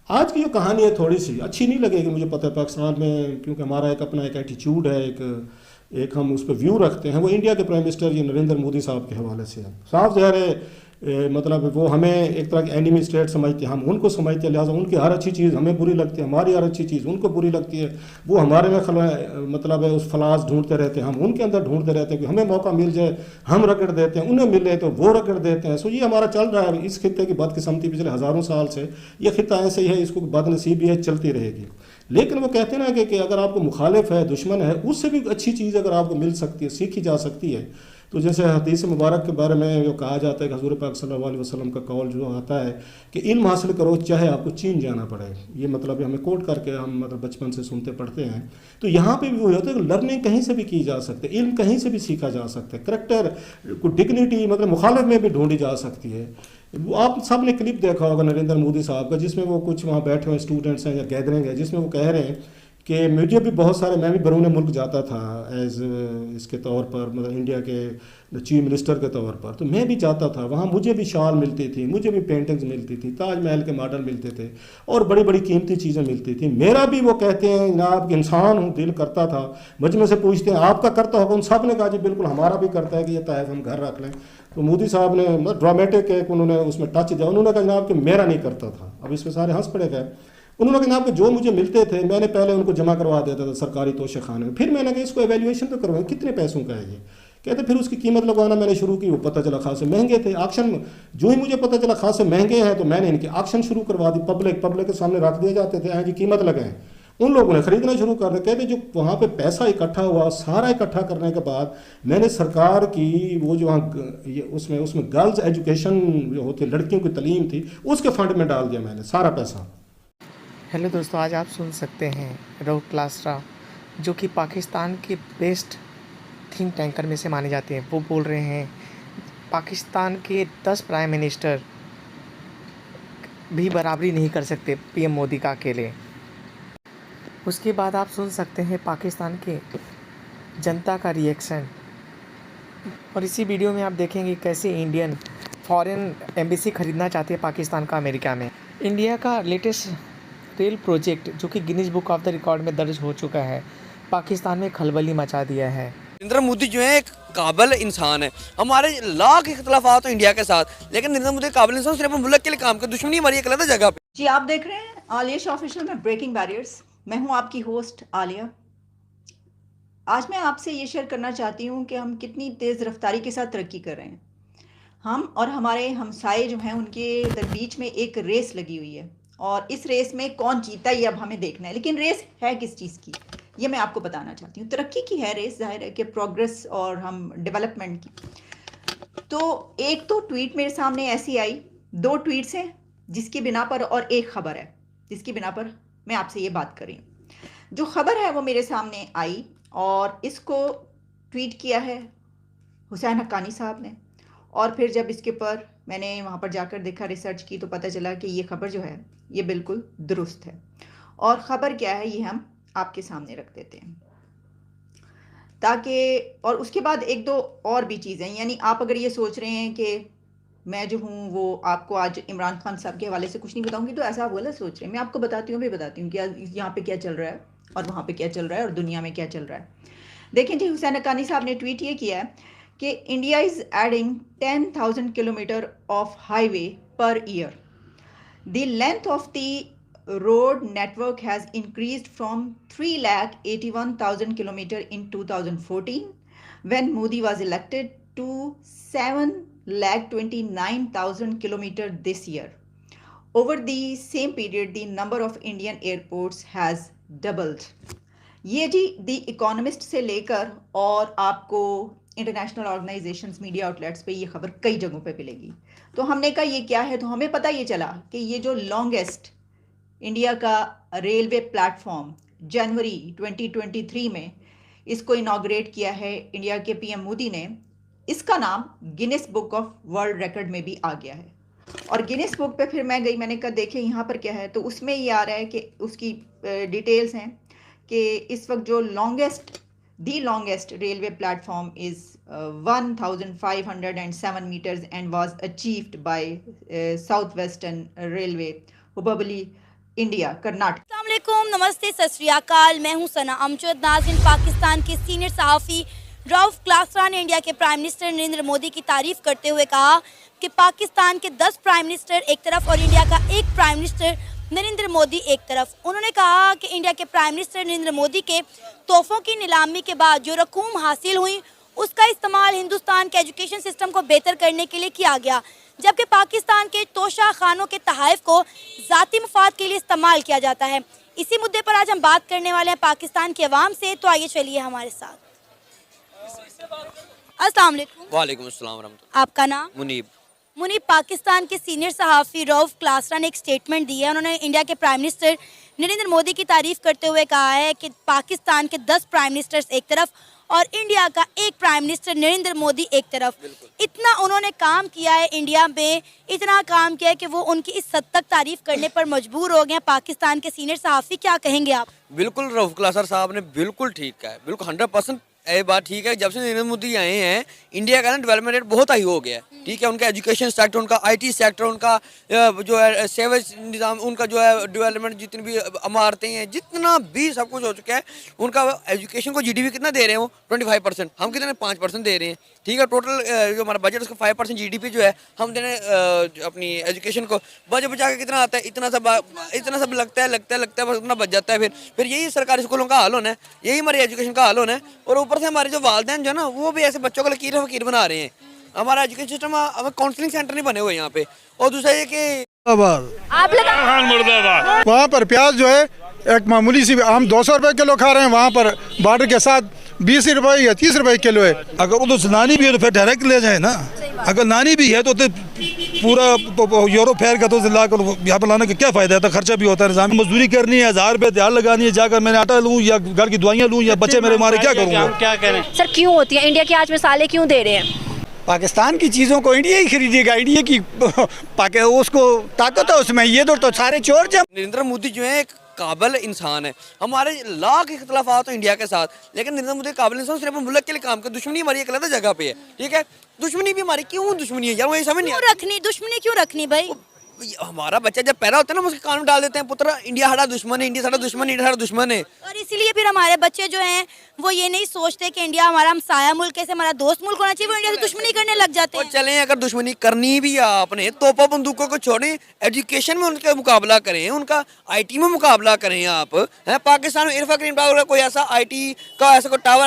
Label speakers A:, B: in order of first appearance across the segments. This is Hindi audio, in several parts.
A: आज की जो कहानी है थोड़ी सी अच्छी नहीं लगेगी मुझे, पता है पाकिस्तान में, क्योंकि हमारा एक अपना एक एटीट्यूड है, एक हम उस पर व्यू रखते हैं, वो इंडिया के प्राइम मिनिस्टर जी नरेंद्र मोदी साहब के हवाले से है। साफ ज़ाहिर है मतलब वो हमें एक तरह की एनिमी स्टेट समझते हैं, हम उनको समझते हैं, लिहाजा उनकी हर अच्छी चीज़ हमें बुरी लगती है, हमारी हर अच्छी चीज़ उनको बुरी लगती है। वो हमारे में मतलब है उस फलास ढूंढते रहते हैं, हम उनके अंदर ढूंढते रहते हैं कि हमें मौका मिल जाए हम रगड़ देते हैं, उन्हें मिले तो वो रगड़ देते हैं। सो ये हमारा चल रहा है। इस खित्ते की बदकिस्मती पिछले हज़ारों साल से ये खित्ता ऐसे ही है, इसको बदनसीबी है, चलती रहेगी। लेकिन वो कहते हैं ना कि अगर आपको मुखालिफ है, दुश्मन है, उससे भी अच्छी चीज़ अगर आपको मिल सकती है, सीखी जा सकती है। तो जैसे हदीस मुबारक के बारे में जो कहा जाता है कि हज़ूर पाक सल्लल्लाहु अलैहि वसल्लम का कौल जो आता है कि इल्म हासिल करो चाहे आपको चीन जाना पड़े। ये मतलब हमें कोट करके हम मतलब बचपन से सुनते पढ़ते हैं। तो यहाँ पे भी वो होता है कि लर्निंग कहीं से भी की जा सकती है, इल्म कहीं से भी सीखा जा सकता है, करैक्टर को डिग्निटी मतलब मुखालिफ में भी ढूंढी जा सकती है। आप सब ने क्लिप देखा होगा नरेंद्र मोदी साहब का, जिसमें वो कुछ वहाँ बैठे हुए स्टूडेंट्स हैं या गैदरिंग है, जिसमें वो कह रहे हैं कि मुझे भी बहुत सारे, मैं भी बैरून मुल्क जाता था एज इसके तौर पर, मतलब इंडिया के चीफ मिनिस्टर के तौर पर, तो मैं भी जाता था वहाँ, मुझे भी शाल मिलती थी, मुझे भी पेंटिंग्स मिलती थी, ताजमहल के मॉडल मिलते थे और बड़ी बड़ी कीमती चीज़ें मिलती थी। मेरा भी, वो कहते हैं जनाब इंसान हूँ, दिल करता था। मजमे से पूछते हैं आपका करता होगा, उन सब ने कहा जी बिल्कुल हमारा भी करता है कि ये तहफ़ हम घर रख लें। तो मोदी साहब ने ड्रामेटिक एक उन्होंने उसमें टच दिया, उन्होंने कहा जनाब कि मेरा नहीं करता था। अब इसमें सारे हंस पड़े गए। उन्होंने कहा कि जो मुझे मिलते थे मैंने पहले उनको जमा करवा देता था सरकारी तोशे खाने में, फिर मैंने कहा इसको एवेल्यूएशन तो करवाएं कितने पैसों का है ये। कहते फिर उसकी कीमत लगवाना मैंने शुरू की, वो पता चला खासे महंगे थे। ऑक्शन जो ही मुझे पता चला खासे महंगे हैं तो मैंने इनकी ऑक्शन शुरू करवा दी, पब्लिक के सामने रख दिए जाते थे, जी कीमत लगाएं। उन लोगों ने खरीदना शुरू कर दिया। कहते जो वहाँ पे पैसा इकट्ठा हुआ, सारा इकट्ठा करने के बाद मैंने सरकार की वो जो वहाँ उसमें गर्ल्स एजुकेशन जो होती लड़कियों की तालीम थी उसके फंड में डाल दिया मैंने सारा पैसा।
B: हेलो दोस्तों, आज आप सुन सकते हैं रऊफ क्लास्ट्रा, जो कि पाकिस्तान के बेस्ट थिंक टैंकर में से माने जाते हैं। वो बोल रहे हैं पाकिस्तान के 10 प्राइम मिनिस्टर भी बराबरी नहीं कर सकते पीएम मोदी का अकेले। उसके बाद आप सुन सकते हैं पाकिस्तान के जनता का रिएक्शन, और इसी वीडियो में आप देखेंगे कैसे इंडियन फॉरेन एम्बेसी खरीदना चाहते हैं पाकिस्तान का अमेरिका में। इंडिया का लेटेस्ट रेल प्रोजेक्ट जो कि Guinness book of the record में दर्ज हो चुका है, पाकिस्तान में खलबली मचा दिया है।
C: नरेंद्र मोदी जो है एक काबिल इंसान है। हमारे लाख इख्तलाफात हो इंडिया के साथ, लेकिन नरेंद्र मोदी काबिल इंसान सिर्फ मुल्क के लिए काम कर, दुश्मनी हमारी एक अलग जगह पे।
D: जी, आप देख रहे हैं आलिया शॉ ऑफिशियल में ब्रेकिंग बैरियर्स। मैं हूं आपकी होस्ट आलिया। आज मैं आपसे ये शेयर करना चाहती हूँ कि हम कितनी तेज़ रफ्तारी के साथ तरक्की कर रहे हैं। हम और हमारे हमसाए जो हैं उनके बीच में एक रेस लगी हुई है, और इस रेस में कौन जीता ये अब हमें देखना है। लेकिन रेस है किस चीज़ की, ये मैं आपको बताना चाहती हूँ। तरक्की की है रेस, जाहिर है कि प्रोग्रेस और हम डेवलपमेंट की। तो एक तो ट्वीट मेरे सामने ऐसी आई, 2 ट्वीट्स हैं जिसकी बिना पर, और एक खबर है जिसकी बिना पर मैं आपसे ये बात कर रही हूँ। जो खबर है वो मेरे सामने आई और इसको ट्वीट किया है हुसैन हक्कानी साहब ने, और फिर जब इसके ऊपर मैंने वहाँ पर जाकर देखा, रिसर्च की, तो पता चला कि ये खबर जो है ये बिल्कुल दुरुस्त है। और ख़बर क्या है ये हम आपके सामने रख देते हैं ताकि, और उसके बाद एक दो और भी चीज़ें, यानी आप अगर ये सोच रहे हैं कि मैं जो हूँ वो आपको आज इमरान खान साहब के हवाले से कुछ नहीं बताऊंगी, तो ऐसा आप गलत सोच रहे हैं। मैं आपको बताती हूँ, भी बताती हूँ कि यहाँ पे क्या चल रहा है और वहाँ पे क्या चल रहा है और दुनिया में क्या चल रहा है। देखें जी, हुसैन हक्कानी साहब ने ट्वीट ये किया है कि India is adding 10,000 kilometre of highway per year. The length of the road network has increased from 3,81,000 kilometers in 2014 when Modi was elected to 7,29,000 kilometers this year. Over the same period, the number of Indian airports has doubled. ये जी द इकोनॉमिस्ट से लेकर और आपको इंटरनेशनल ऑर्गेनाइजेशंस, मीडिया आउटलेट्स पे ये खबर कई जगहों पे मिलेगी। तो हमने कहा ये क्या है, तो हमें पता ये चला कि ये जो लॉन्गेस्ट इंडिया का रेलवे प्लेटफॉर्म जनवरी 2023 में इसको इनाग्रेट किया है इंडिया के पीएम मोदी ने, इसका नाम Guinness book of world record में भी आ गया है। और गिनीज बुक पे फिर मैं गई, मैंने कहा देखें यहाँ पर क्या है, तो उसमें ये आ रहा है कि उसकी डिटेल्स हैं कि इस वक्त जो दी longest railway platform is 1,507 meters and was achieved by south western railway, probably India, Karnataka.
E: अस्सलाम वालेकुम, नमस्ते, सत श्री अकाल। मैं हूं सना अमजद। नाज़रीन, पाकिस्तान के सीनियर सहाफ़ी रऊफ क्लासरा ने इंडिया के प्राइम मिनिस्टर नरेंद्र मोदी की तारीफ़ करते हुए कहा कि पाकिस्तान के 10 प्राइम मिनिस्टर एक तरफ और इंडिया का एक प्राइम मिनिस्टर नरेंद्र मोदी एक तरफ। उन्होंने कहा कि इंडिया के प्राइम मिनिस्टर नरेंद्र मोदी के तोहफ़ों की नीलामी के बाद जो रकूम हासिल हुई उसका इस्तेमाल हिंदुस्तान के एजुकेशन सिस्टम को बेहतर करने के लिए किया गया, जबकि पाकिस्तान के तोशा खानों के तहाइफ को ज़ाती मफाद के लिए इस्तेमाल किया जाता है। इसी मुद्दे पर आज हम बात करने वाले हैं पाकिस्तान के अवाम से, तो आइए चलिए हमारे साथ। अस्सलाम वालेकुम।
C: वालेकुम अस्सलाम वरहमतुल्लाह।
E: आपका नाम?
C: मुनीब।
E: मुनीब, पाकिस्तान के सीनियर सहाफ़ी रऊफ क्लासरा ने एक स्टेटमेंट दी है। उन्होंने इंडिया के प्राइम मिनिस्टर नरेंद्र मोदी की तारीफ़ करते हुए कहा है कि पाकिस्तान के 10 प्राइम मिनिस्टर्स एक तरफ और इंडिया का एक प्राइम मिनिस्टर नरेंद्र मोदी एक तरफ। इतना उन्होंने काम किया है इंडिया में, इतना काम किया है कि वो उनकी इस हद तक तारीफ़ करने पर मजबूर हो गए हैं। पाकिस्तान के सीनियर सहाफ़ी, क्या कहेंगे आप?
C: बिल्कुल रऊफ क्लासर साहब ने बिल्कुल ठीक कहा है, बिल्कुल 100% ये बात ठीक है। जब से नरेंद्र मोदी आए हैं इंडिया का ना डेवलपमेंट रेट बहुत हाई हो गया है, ठीक है। उनका एजुकेशन सेक्टर, उनका आईटी सेक्टर, उनका जो है सेवेज निज़ाम, उनका जो है डेवलपमेंट, जितनी भी इमारतें हैं, जितना भी सब कुछ हो चुका है। उनका एजुकेशन को जीडीपी कितना दे रहे हैं वो 25%, हम कितने 5% दे रहे हैं, ठीक है। टोटल जो हमारा बजट उसका 5% जीडीपी जो है हम देने अपनी एजुकेशन को। बजट बचा के कितना आता है, इतना सब लगता है बस उतना बच जाता है। फिर यही सरकारी स्कूलों का हाल होना है, यही हमारी एजुकेशन का हाल होना है। और ऊपर से हमारे जो वालिदैन जो ना वो भी ऐसे बच्चों को लकीर फकीर बना रहे हैं। हमारा एजुकेशन सिस्टम, हमें काउंसलिंग सेंटर नहीं बने हुए यहाँ पे। और दूसरा ये कि
E: आप लगा
F: वहाँ पर प्याज जो है एक मामूली सी, हम 200 रुपए किलो खा रहे हैं, वहाँ पर बॉर्डर के साथ 20 रुपए या 30 रुपए किलो है।
G: अगर उधर नानी भी है तो फिर डायरेक्ट ले जाए ना। अगर नानी भी है तो पूरा यूरोप फेयर का तो लाकर यहाँ पर लाने का क्या फ़ायदा है? तो खर्चा भी होता है, निजाम मजदूरी करनी है, 1000 रुपये तैयार लगानी है, जाकर मैंने आटा लूँ या घर की दवाइयाँ लूँ या बच्चे मेरे मारे क्या करूँगा?
H: क्या करें
I: सर? क्यों होती है? इंडिया की आज मिसालें क्यों दे रहे हैं?
H: पाकिस्तान की चीज़ों को इंडिया ही खरीदेगा, इंडिया की उसको ताकत है उसमें। ये तो सारे चोर जब
C: नरेंद्र मोदी जो है एक काबिल इंसान है। हमारे लाख इख्तलाफात हो इंडिया के साथ, लेकिन नरेंद्र मोदी काबिल इंसान सिर्फ मुल्क के लिए काम कर। दुश्मनी हमारी एक अलग जगह पे है, ठीक है। दुश्मनी भी हमारी क्यों दुश्मनी है यार, वो ये समझ नहीं
E: रखनी दुश्मनी क्यों रखनी भाई?
C: हमारा बच्चा जब पैदा होता है ना उसके कान में डाल देते हैं, पुत्र इंडिया हमारा दुश्मन है, इंडिया सारा दुश्मन है, इंडिया सारा दुश्मन है।
E: और इसीलिए फिर हमारे बच्चे जो हैं वो ये नहीं सोचते कि इंडिया हमारा हमसाया मुल्क है, हमारा दोस्त मुल्क होना चाहिए, वो इंडिया से दुश्मनी करने लग जाते हैं।
C: चलें, अगर दुश्मनी करनी भी है आपने, तोपा बंदूकों को छोड़ें, एजुकेशन में उनका मुकाबला करें, उनका आईटी में मुकाबला करें। आप हैं पाकिस्तान में इरफा ग्रीन टावर का कोई ऐसा आईटी का ऐसा कोई टावर,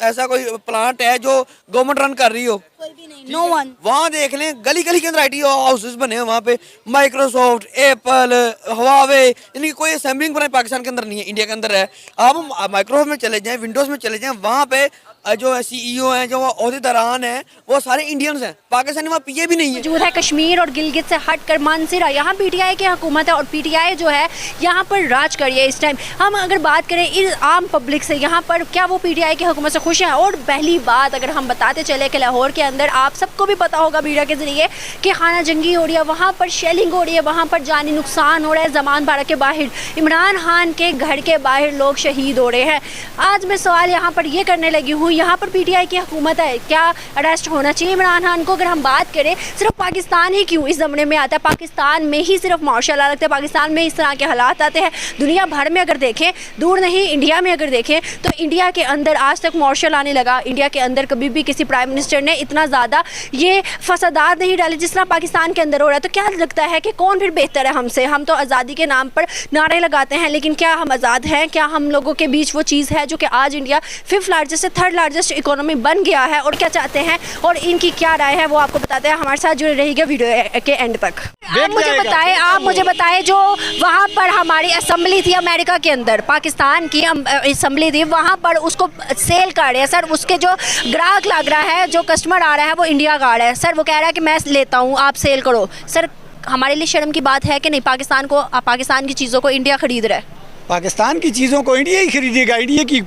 C: ऐसा कोई प्लांट है जो गवर्नमेंट रन कर रही हो?
E: कोई भी नहीं, नो वन।
C: वहाँ देख लें, गली गली के अंदर आईटी हाउसेस बने हैं, वहाँ पे माइक्रोसॉफ्ट, एप्पल, हवावे, इनकी कोई असेंबलिंग बनाई पाकिस्तान के अंदर नहीं है, इंडिया के अंदर है। आप माइक्रोसॉफ्ट में चले जाएं, विंडोज़ में चले जाएं, वहाँ पे जो सीईओ हैं, जो ओहदेदारान हैं, वो सारे इंडियंस हैं। पाकिस्तानी वहाँ पीए भी नहीं है।
I: मौजूद है कश्मीर और गिलगित से हटकर मानसरा, यहाँ पीटीआई की हुकूमत है और पीटीआई जो है यहाँ पर राज करी है इस टाइम। हम अगर बात करें इस आम पब्लिक से, यहाँ पर क्या वो पीटीआई की हुकूमत से खुश हैं? और पहली बात अगर हम बताते चले कि लाहौर के अंदर आप सबको भी पता होगा मीडिया के ज़रिए कि खाना जंगी हो रही है, वहाँ पर शेलिंग हो रही है, वहाँ पर जानी नुकसान हो रहा है। जमान बारह के बाहर, इमरान खान के घर के बाहर लोग शहीद हो रहे हैं। आज मैं सवाल यहाँ पर ये करने लगी हूँ, यहाँ पर पीटीआई की हुकूमत है, क्या अरेस्ट होना चाहिए इमरान खान को? अगर हम बात करें सिर्फ पाकिस्तान ही क्यों इस ज़माने में आता है, पाकिस्तान में ही सिर्फ मार्शल लॉ लगता है, पाकिस्तान में इस तरह के हालात आते हैं। दुनिया भर में अगर देखें, दूर नहीं इंडिया में अगर देखें तो इंडिया के अंदर आज तक मार्शल आने लगा। इंडिया के अंदर कभी भी किसी प्राइम मिनिस्टर ने इतना ज़्यादा ये फसादात नहीं डाले जिस तरह पाकिस्तान के अंदर हो रहा है। तो क्या लगता है कि कौन फिर बेहतर है हमसे? हम तो आज़ादी के नाम पर नारे लगाते हैं, लेकिन क्या हम आज़ाद हैं? क्या हम लोगों के बीच वो चीज़ है जो कि आज इंडिया 5th लार्जेस्ट से 3rd लार्जेस्ट इकोनॉमी बन गया है? और क्या चाहते हैं और इनकी क्या राय है वो आपको बताते हैं। हमारे साथ जुड़े रहिएगा वीडियो के एंड तक। आप मुझे बताएं जो वहाँ पर हमारी असेंबली थी अमेरिका के अंदर, पाकिस्तान की असेंबली थी, वहाँ पर उसको सेल कर रहे हैं सर, उसके जो ग्राहक लग रहा है, जो कस्टमर आ रहा है वो इंडिया का आ रहा है सर, वो कह रहा है कि मैं लेता हूँ, आप सेल करो। सर हमारे लिए शर्म की बात है कि नहीं? पाकिस्तान की चीज़ों को इंडिया खरीद रहा है।
H: पाकिस्तान की चीज़ों को इंडिया ही खरीदेगा, इंडिया की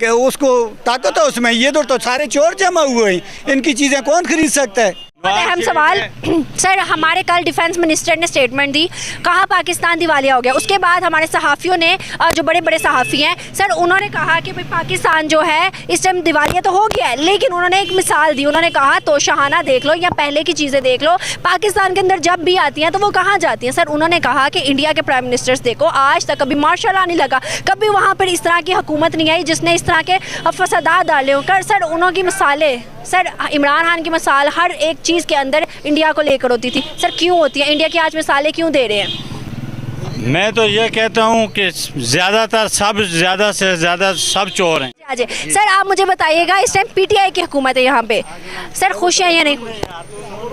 H: उसको ताकत है उसमें। ये तो सारे चोर जमा हुए हैं, इनकी चीज़ें कौन खरीद सकता है?
I: अहम सवाल सर, हमारे कल डिफेंस मिनिस्टर ने स्टेटमेंट दी, कहा पाकिस्तान दिवालिया हो गया। उसके बाद हमारे सहाफ़ियों ने, जो बड़े बड़े सहाफ़ी हैं सर, उन्होंने कहा कि भाई पाकिस्तान जो है इस टाइम दिवालिया तो हो गया है, लेकिन उन्होंने एक मिसाल दी। उन्होंने कहा तोशाखाना देख लो या पहले की चीज़ें देख लो, पाकिस्तान के अंदर जब भी आती हैं तो वो कहाँ जाती हैं। सर उन्होंने कहा कि इंडिया के प्राइम मिनिस्टर्स देखो, आज तक कभी मार्शल लॉ नहीं लगा, कभी वहाँ पर इस तरह की हुकूमत नहीं आई जिसने इस तरह के फसादात डाले होकर। सर उन्हों की मिसालें, सर इमरान खान की मिसाल हर एक चीज़ के अंदर इंडिया को लेकर होती थी। सर क्यों होती है? इंडिया की आज मिसालें क्यों दे रहे हैं?
J: मैं तो ये कहता हूँ कि ज़्यादातर ज़्यादा से ज़्यादा सब चोर हैं।
I: अजय सर, आप मुझे बताइएगा, इस टाइम पीटीआई की हुकूमत है यहाँ पे, सर खुश हैं या नहीं?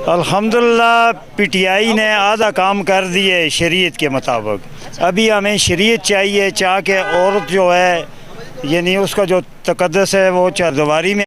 J: अल्हम्दुलिल्लाह पीटीआई ने आधा काम कर दिए शरीयत के मुताबिक। अभी हमें शरीयत चाहिए, चाह के औरत जो है यानी उसका जो तकद्दस है वो चारदीवारी में